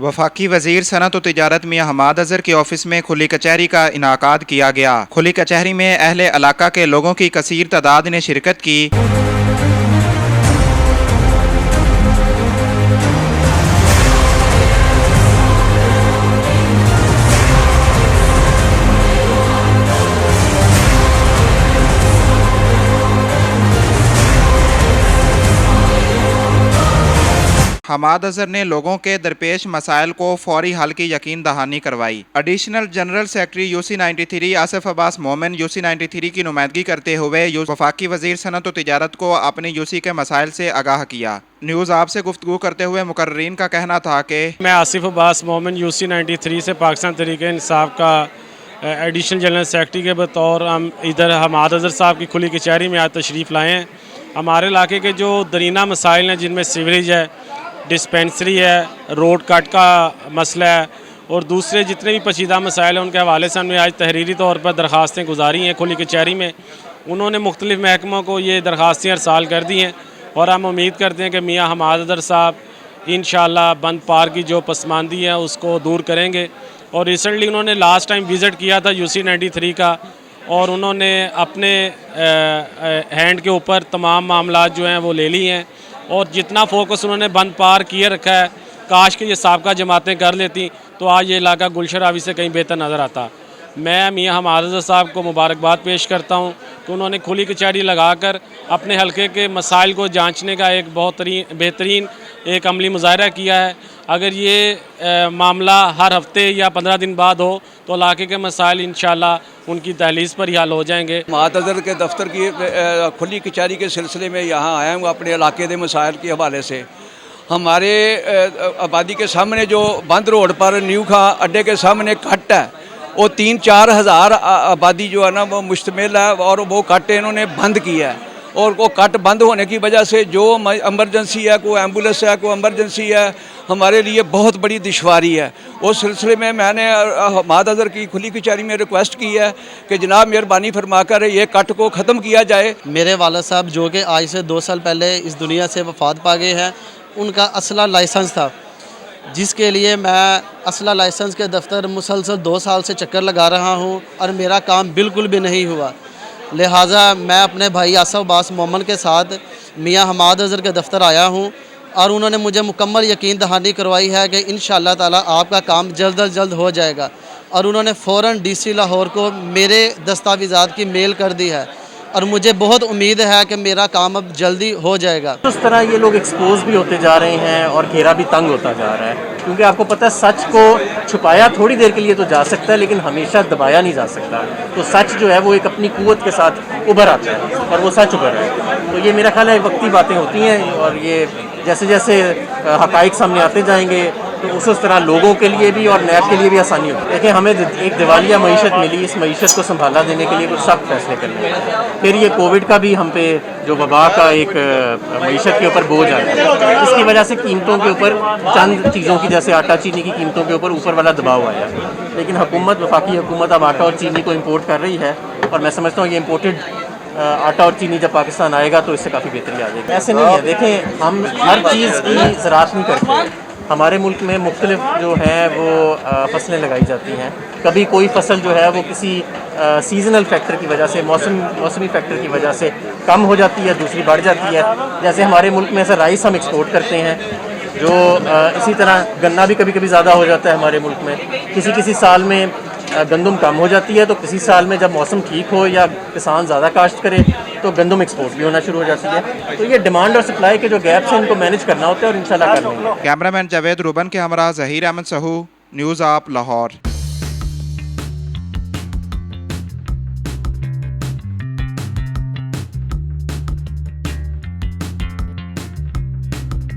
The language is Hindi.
वफाकी वजीर सनत व तिजारत मियां हमाद अजहर के ऑफिस में खुली कचहरी का इनाकाद किया गया। खुली कचहरी में अहले इलाका के लोगों की कसीर तादाद ने शिरकत की। हमाद अजहर ने लोगों के दरपेश मसाइल को फौरी हल की यकीन दहानी करवाई। Additional general secretary UC 93 Asif Abbas मोमिन यूसी 93 की नुमाइंदगी करते हुए वफाकी वजीर सनत व तिजारत को अपने यूसी के मसाइल से आगाह किया। न्यूज़ आप से गुफ्तगू करते हुए मुकर्रीन का कहना था कि मैं आसिफ अब्बास मोमिन यूसी 93 से पाकिस्तान तहरीक-ए-इंसाफ का एडिशनल जनरल सेक्रेटरी के बतौर हम इधर हमाद अजहर साहब की खुली कचहरी में आज तशरीफ़ लाए हैं। हमारे इलाके के जो दरीना मसाइल हैं, जिनमें सीवरेज है, डिस्पेंसरी है, रोड कट का मसला है और दूसरे जितने भी पेचीदा मसाइल हैं, उनके हवाले से हमने आज तहरीरी तौर पर दरख्वास्तें गुजारी हैं खुली कचहरी में। उन्होंने मुख्तलिफ़ महकमों को ये दरख्वास्तें अरसाल कर दी हैं और हम उम्मीद करते हैं कि मियाँ हमाद अजहर साहब इंशाअल्लाह बंद पार की जो पसमानदी है उसको दूर करेंगे। और रिसेंटली उन्होंने लास्ट टाइम विज़िट किया था यूसी 93 का और उन्होंने अपने हैंड के ऊपर तमाम मामला जो हैं वो ले ली हैं और जितना फोकस उन्होंने बंद पार किए रखा है, काश के ये साबका जमातें कर लेती तो आज ये इलाका गुलशरावी से कहीं बेहतर नज़र आता। मैं मियाँ हमाद अजहर साहब को मुबारकबाद पेश करता हूँ कि उन्होंने खुली कचहरी लगाकर अपने हलके के मसाइल को जांचने का एक बहुत बेहतरीन एक अमली मुजाहरा किया है। अगर ये मामला हर हफ्ते या 15 दिन बाद हो तो इलाके के मसाइल इंशाअल्लाह उनकी दहलीज़ पर ही हल हो जाएंगे। हमाद अजहर के दफ्तर की खुली कचहरी के सिलसिले में यहाँ आया हूँ अपने इलाके के मसाइल के हवाले से। हमारे आबादी के सामने जो बंद रोड पर न्यू खां अड्डे के सामने कट है, वो 3-4 हज़ार आबादी जो है ना वो मुश्तमिल है और वो कट इन्होंने बंद किया है। और वो कट बंद होने की वजह से जो एमरजेंसी है, कोई एम्बुलेंस है, कोई एमरजेंसी है, हमारे लिए बहुत बड़ी दुश्वारी है। उस सिलसिले में मैंने हमाद अजहर की खुली कचहरी में रिक्वेस्ट की है कि जनाब मेहरबानी फरमाकर ये कट को ख़त्म किया जाए। मेरे वालिद साहब जो कि आज से 2 साल पहले इस दुनिया से वफ़ात पा गए हैं, उनका असला लाइसेंस था जिसके लिए मैं असला लाइसेंस के दफ्तर मुसलसल 2 साल से चक्कर लगा रहा हूँ और मेरा काम बिल्कुल भी नहीं हुआ। लिहाजा मैं अपने भाई आसिफ अब्बास मोमिन के साथ मियाँ हमाद अजहर के दफ्तर आया हूँ और उन्होंने मुझे मुकम्मल यकीन दहानी करवाई है कि इंशाअल्लाह ताला आपका काम जल्द अज जल्द हो जाएगा। और उन्होंने फ़ौरन डीसी लाहौर को मेरे दस्तावेज़ात की मेल कर दी है और मुझे बहुत उम्मीद है कि मेरा काम अब जल्दी हो जाएगा। उस तरह ये लोग एक्सपोज भी होते जा रहे हैं और घेरा भी तंग होता जा रहा है, क्योंकि आपको पता है सच को छुपाया थोड़ी देर के लिए तो जा सकता है लेकिन हमेशा दबाया नहीं जा सकता। तो सच जो है वो एक अपनी कुव्वत के साथ उभर आता है और वो सच उभर है। तो ये मेरा ख्याल है वक्ती बातें होती हैं और ये जैसे जैसे हक़ाइक़ सामने आते जाएंगे तो उस तरह लोगों के लिए भी और नैब के लिए भी आसानी होगी। देखिए हमें एक दिवालिया मीशत मिली, इस मीशत को संभाला देने के लिए कुछ सख्त फैसले करने हैं। फिर ये कोविड का भी हम पे जो वबा का एक मीशत के ऊपर बोझ आया, इसकी वजह से कीमतों के ऊपर चंद चीज़ों की जैसे आटा चीनी की कीमतों के ऊपर वाला दबाव आया। लेकिन हुकूमत, वफाकी हुकूमत अब आटा और चीनी को इम्पोर्ट कर रही है और मैं समझता हूँ ये इम्पोर्टेड आटा और चीनी जब पाकिस्तान आएगा तो इससे काफ़ी बेहतरी आ जाएगी। ऐसे नहीं है, देखें हम हर चीज़ की ज़राअत नहीं करते। हमारे मुल्क में मुख्तलिफ जो हैं वो फसलें लगाई जाती हैं। कभी कोई फसल जो है वो किसी सीजनल फैक्टर की वजह से, मौसमी फैक्टर की वजह से कम हो जाती है, दूसरी बढ़ जाती है। जैसे हमारे मुल्क में ऐसा राइस हम एक्सपोर्ट करते हैं, जो इसी तरह गन्ना भी कभी कभी ज़्यादा हो जाता है हमारे मुल्क में। किसी साल में गंदम कम हो जाती है तो किसी साल में जब मौसम ठीक हो या किसान ज़्यादा काश्त करे तो गंदम एक्सपोर्ट भी होना शुरू हो जाती है। तो ये डिमांड और सप्लाई के जो गैप्स हैं इनको मैनेज करना होता है और इंशाल्लाह कर लेंगे। कैमरामैन जावेद रूबन के हमरा ज़हीर अहमद सहू, न्यूज़ आप लाहौर।